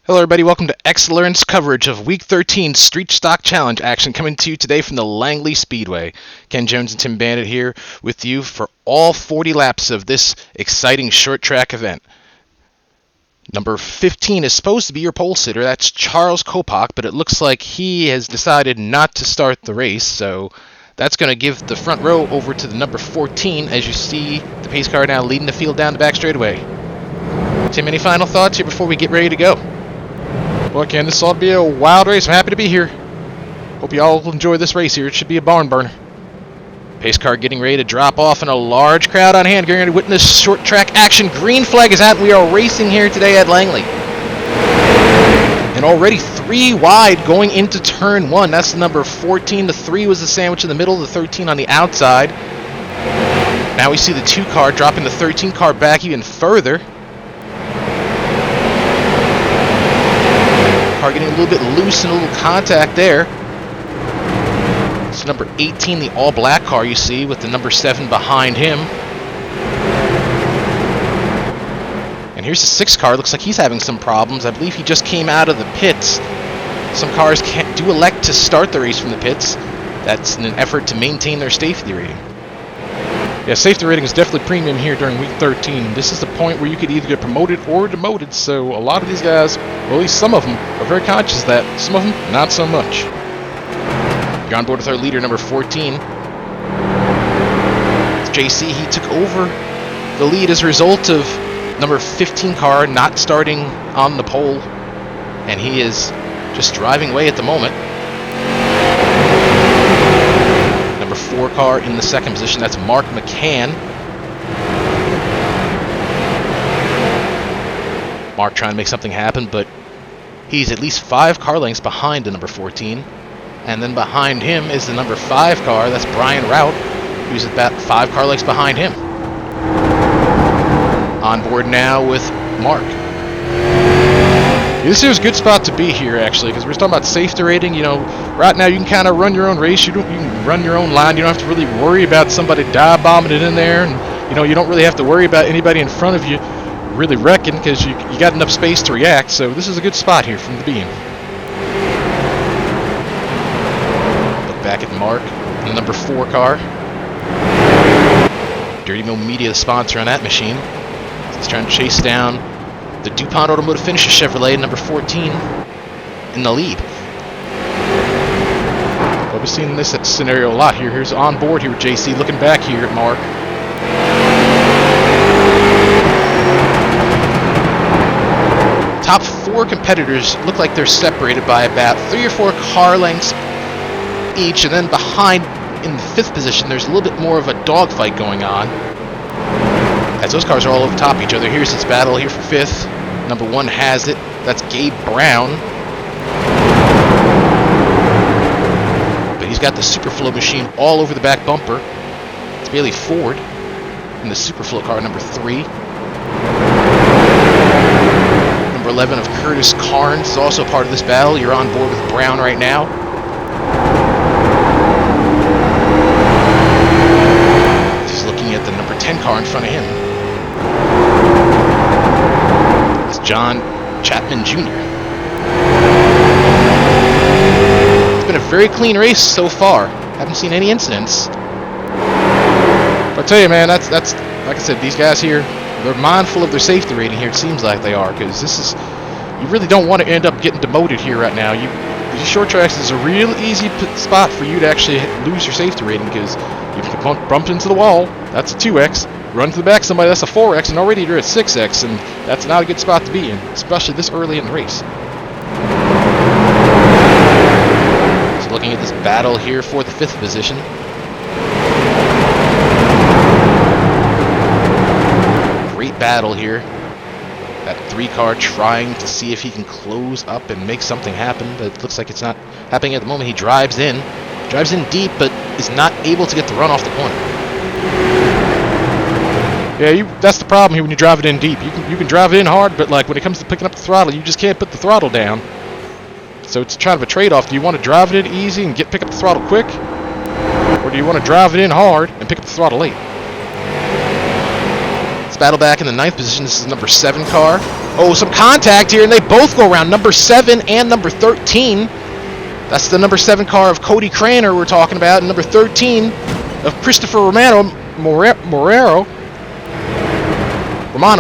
Hello everybody, welcome to X-Learn's coverage of Week 13 Street Stock Challenge action coming to you today from the Langley Speedway. Ken Jones and Tim Bandit here with you for all 40 laps of this exciting short track event. Number 15 is supposed to be your pole sitter, that's Charles Kopak, but it looks like he has decided not to start the race, so that's going to give the front row over to the number 14 as you see the pace car now leading the field down the back straightaway. Tim, any final thoughts here before we get ready to go? Well, Ken, this ought to be a wild race. I'm happy to be here. Hope you all enjoy this race here. It should be a barn burner. Pace car getting ready to drop off and a large crowd on hand. Getting ready to witness short track action. Green flag is out. We are racing here today at Langley. And already 3 wide going into turn 1. That's the number 14. The 3 was the sandwich in the middle. The 13 on the outside. Now we see the 2 car dropping the 13 car back even further. Car getting a little bit loose and a little contact there. It's number 18, the all-black car you see with the number 7 behind him. And here's the 6 car. Looks like he's having some problems. I believe he just came out of the pits. Some cars do elect to start the race from the pits. That's in an effort to maintain their safety rating. Yeah, safety rating is definitely premium here during week 13. This is the point where you could either get promoted or demoted, so a lot of these guys, well, at least some of them, are very conscious of that. Some of them, not so much. You're on board with our leader, number 14. It's JC. He took over the lead as a result of number 15 car not starting on the pole, and he is just driving away at the moment. Number 4 car in the second position, that's Mark McCann. Mark trying to make something happen, but he's at least 5 car lengths behind the number 14. And then behind him is the number 5 car, that's Brian Rout, who's about 5 car lengths behind him. On board now with Mark. This is a good spot to be here, actually, because we're talking about safety rating. You know, right now you can kind of run your own race. You can run your own line. You don't have to really worry about somebody dive bombing it in there, and you don't really have to worry about anybody in front of you really wrecking because you got enough space to react. So this is a good spot here from the beginning. Look back at Mark, the number 4 car. Dirty Mill Media, the sponsor on that machine. He's trying to chase down the DuPont Automotive Finishes Chevrolet, number 14, in the lead. Well, we've seen this scenario a lot here. Here's on board here with JC, looking back here at Mark. Top 4 competitors look like they're separated by about 3 or 4 car lengths each, and then behind in the 5th position there's a little bit more of a dogfight going on, as those cars are all over top of each other. Here's this battle here for 5th. Number 1 has it. That's Gabe Brown. But he's got the Superflow machine all over the back bumper. It's Bailey Ford in the Superflow car, number 3. Number 11 of Curtis Carnes is also part of this battle. You're on board with Brown right now. He's looking at the number 10 car in front of him. John Chapman Jr. It's been a very clean race so far. Haven't seen any incidents. But I tell you, man, that's like I said, these guys here, they're mindful of their safety rating here. It seems like they are, because this is, you really don't want to end up getting demoted here right now. These short tracks is a real easy spot for you to actually lose your safety rating, because you can bump into the wall. That's a 2x. Run to the back of somebody, that's a 4x, and already you're at 6x, and that's not a good spot to be in, especially this early in the race. So looking at this battle here for the 5th position. Great battle here. That 3 car trying to see if he can close up and make something happen, but it looks like it's not happening at the moment. He drives in deep, but is not able to get the run off the corner. Yeah, that's the problem here when you drive it in deep. You can drive it in hard, but like when it comes to picking up the throttle, you just can't put the throttle down. So it's kind of a trade-off. Do you want to drive it in easy and pick up the throttle quick, or do you want to drive it in hard and pick up the throttle late? Let's battle back in the 9th position. This is the number 7 car. Oh, some contact here, and they both go around. Number 7 and number 13. That's the number 7 car of Cody Craner we're talking about, and number 13 of Christopher Romano,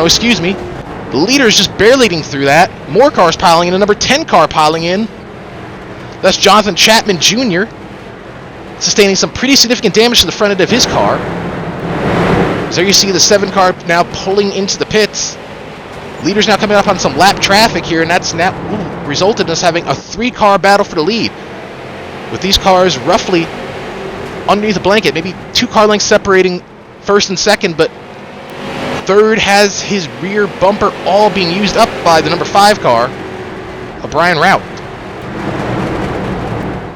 excuse me. The leader is just barely leading through that. More cars piling in. A number 10 car piling in. That's Jonathan Chapman Jr. sustaining some pretty significant damage to the front end of his car. So there you see the 7 car now pulling into the pits. Leader's now coming up on some lap traffic here, and that's now resulted in us having a 3-car battle for the lead. With these cars roughly underneath the blanket, maybe 2 car lengths separating first and second, but third has his rear bumper all being used up by the number 5 car of Brian Rout.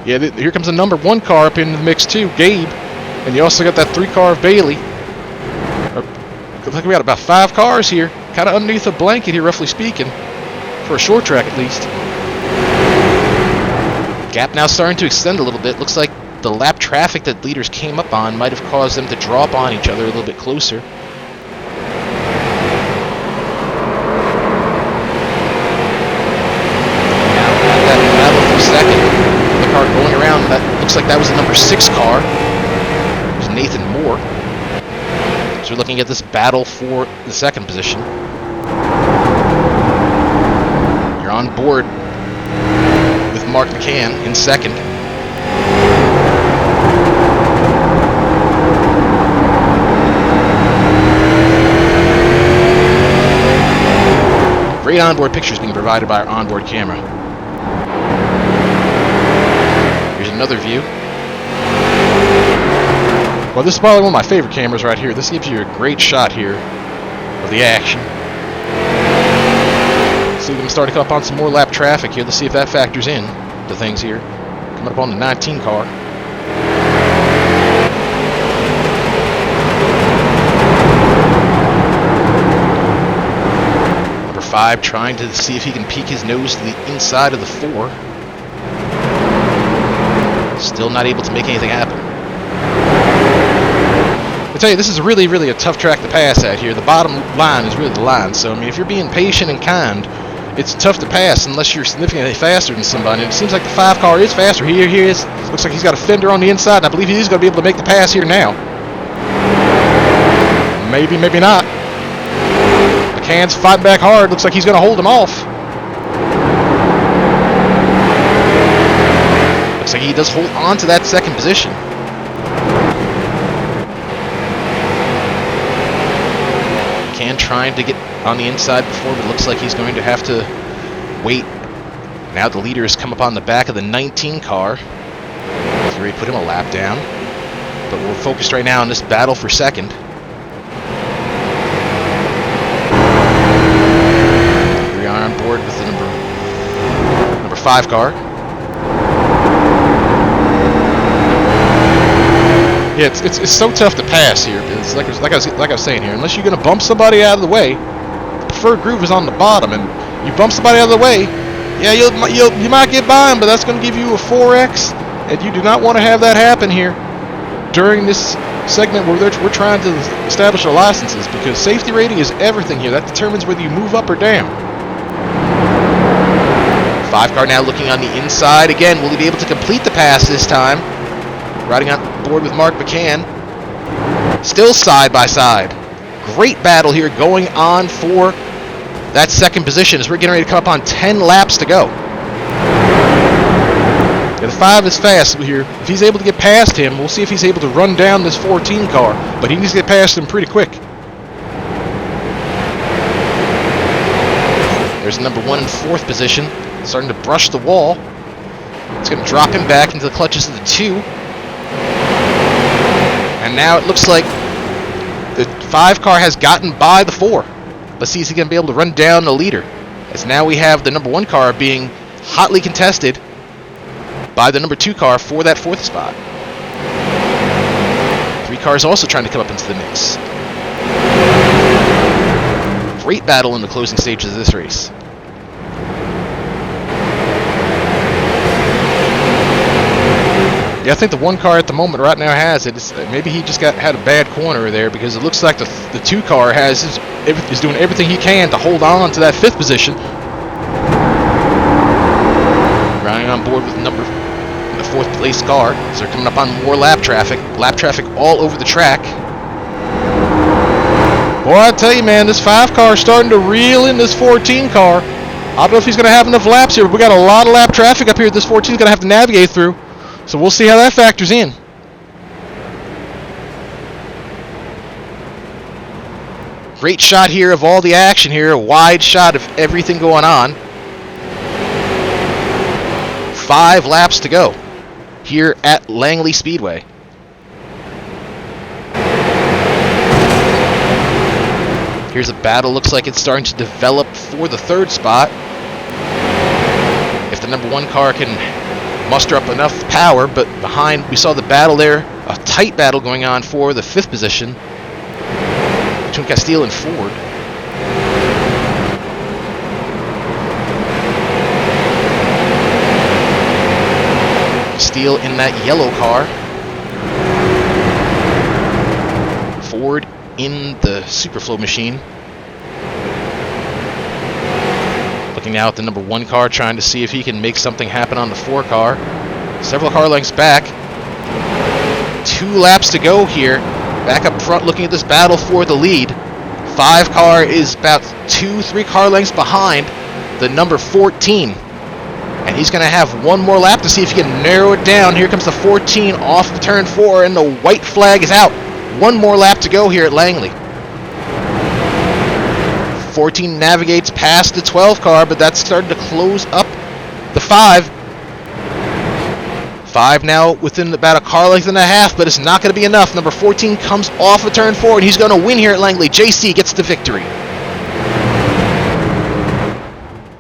Yeah, here comes the number 1 car up in the mix too, Gabe. And you also got that 3 car of Bailey. Looks like we got about 5 cars here, kind of underneath the blanket here, roughly speaking. For a short track at least. Gap now starting to extend a little bit. Looks like the lap traffic that leaders came up on might have caused them to draw up on each other a little bit closer. Second, the car going around, that looks like that was the number 6 car. It was Nathan Moore. So we're looking at this battle for the 2nd position. You're on board with Mark McCann in 2nd. Great onboard pictures being provided by our onboard camera. Another view. Well, this is probably one of my favorite cameras right here. This gives you a great shot here of the action. See them starting to come up on some more lap traffic here. Let's see if that factors in to things here. Coming up on the 19 car. Number 5 trying to see if he can peek his nose to the inside of the 4. Still not able to make anything happen. I tell you, this is really, really a tough track to pass at here. The bottom line is really the line. So, I mean, if you're being patient and kind, it's tough to pass unless you're significantly faster than somebody. And it seems like the 5 car is faster. Here he is. Looks like he's got a fender on the inside, and I believe he's going to be able to make the pass here now. Maybe, maybe not. McCann's fighting back hard. Looks like he's going to hold him off. Looks like he does hold on to that 2nd position. McCann trying to get on the inside before, but looks like he's going to have to wait. Now the leader has come up on the back of the 19 car. He's ready to put him a lap down. But we're focused right now on this battle for 2nd. Here we are on board with the number 5 car. Yeah, it's so tough to pass here. It's like I was saying here, unless you're going to bump somebody out of the way, the preferred groove is on the bottom, and you bump somebody out of the way, yeah, you might get by him, but that's going to give you a 4X, and you do not want to have that happen here during this segment where we're trying to establish our licenses, because safety rating is everything here. That determines whether you move up or down. 5 car now looking on the inside. Again, will he be able to complete the pass this time? Riding on board with Mark McCann. Still side by side. Great battle here going on for that 2nd position as we're getting ready to come up on 10 laps to go. Yeah, the 5 is fast here. If he's able to get past him, we'll see if he's able to run down this 14 car. But he needs to get past him pretty quick. There's number 1 in 4th position. Starting to brush the wall. It's going to drop him back into the clutches of the 2. And now it looks like the 5 car has gotten by the 4. Let's see if he's going to be able to run down the leader. As now we have the number 1 car being hotly contested by the number 2 car for that 4th spot. 3 cars also trying to come up into the mix. Great battle in the closing stages of this race. Yeah, I think the 1 car at the moment right now has it. Maybe he just had a bad corner there because it looks like the 2 car has his is doing everything he can to hold on to that 5th position. Riding on board with the 4th place car. So they're coming up on more lap traffic. Lap traffic all over the track. Boy, I tell you, man, this 5 car is starting to reel in this 14 car. I don't know if he's going to have enough laps here, but we got a lot of lap traffic up here this 14 is going to have to navigate through. So we'll see how that factors in. Great shot here of all the action here. A wide shot of everything going on. 5 laps to go here at Langley Speedway. Here's a battle. Looks like it's starting to develop for the 3rd spot. If the number 1 car can muster up enough power, but behind we saw the battle there, a tight battle going on for the 5th position between Castile and Ford. Castile in that yellow car. Ford in the Superflow machine. Looking now at the number 1 car, trying to see if he can make something happen on the 4 car. Several car lengths back. 2 laps to go here. Back up front looking at this battle for the lead. 5 car is about 2-3 car lengths behind the number 14. And he's going to have 1 more lap to see if he can narrow it down. Here comes the 14 off the turn 4, and the white flag is out. 1 more lap to go here at Langley. 14 navigates past the 12 car, but that's starting to close up the 5. 5 now within about a car length and a half, but it's not going to be enough. Number 14 comes off of turn 4, and he's going to win here at Langley. JC gets the victory.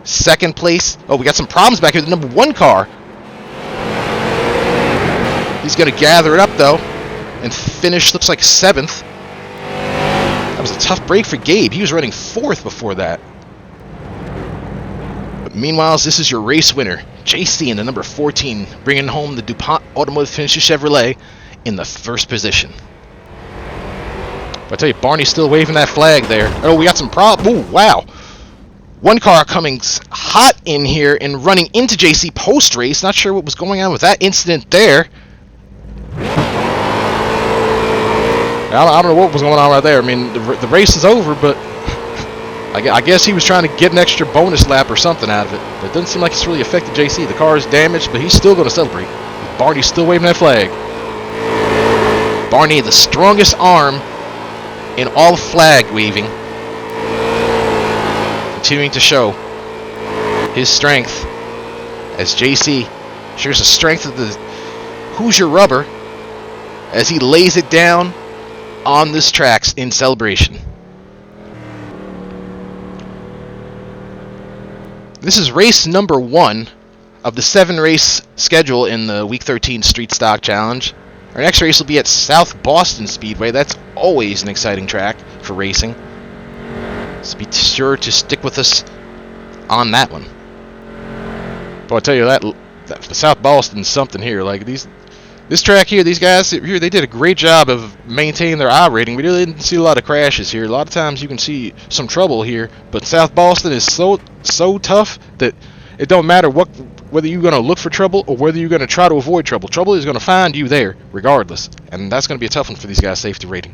2nd place. Oh, we got some problems back here. The number 1 car. He's going to gather it up, though, and finish, looks like 7th. That was a tough break for Gabe. He was running 4th before that. But meanwhile, this is your race winner, JC in the number 14, bringing home the DuPont Automotive Finisher Chevrolet in the 1st position. But I tell you, Barney's still waving that flag there. Oh, we got some problems. Ooh, wow. 1 car coming hot in here and running into JC post-race. Not sure what was going on with that incident there. I don't know what was going on right there. I mean, the race is over, but I guess he was trying to get an extra bonus lap or something out of it. But it doesn't seem like it's really affected JC. The car is damaged, but he's still going to celebrate. Barney's still waving that flag. Barney, the strongest arm in all of flag waving. Continuing to show his strength as JC shares the strength of the Hoosier rubber as he lays it down on this track in celebration. This is race number 1 of the 7-race schedule in the Week 13 Street Stock Challenge. Our next race will be at South Boston Speedway. That's always an exciting track for racing. So be sure to stick with us on that one. But I'll tell you that South Boston's something here. Like this track here, these guys here, they did a great job of maintaining their I-rating. We really didn't see a lot of crashes here. A lot of times you can see some trouble here, but South Boston is so tough that it don't matter whether you're going to look for trouble or whether you're going to try to avoid trouble. Trouble is going to find you there regardless, and that's going to be a tough one for these guys' safety rating.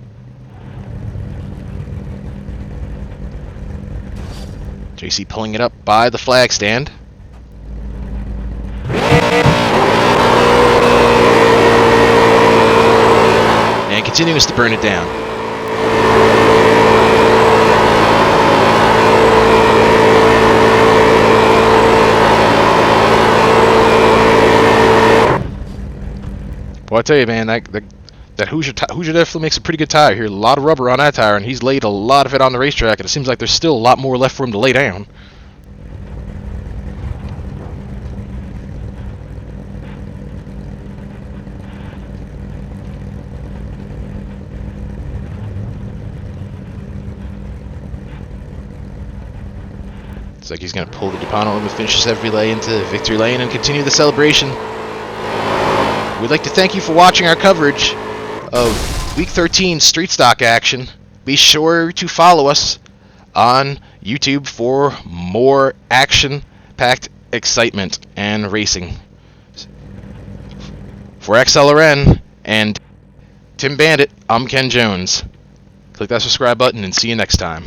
JC pulling it up by the flag stand. And continues to burn it down. Well, I tell you, man, that Hoosier definitely makes a pretty good tire here. A lot of rubber on that tire, and he's laid a lot of it on the racetrack, and it seems like there's still a lot more left for him to lay down. Looks like he's going to pull the DuPont Automotive Finisher Chevrolet into victory lane and continue the celebration. We'd like to thank you for watching our coverage of Week 13 Street Stock action. Be sure to follow us on YouTube for more action-packed excitement and racing. For XLRN and Tim Bandit, I'm Ken Jones. Click that subscribe button and see you next time.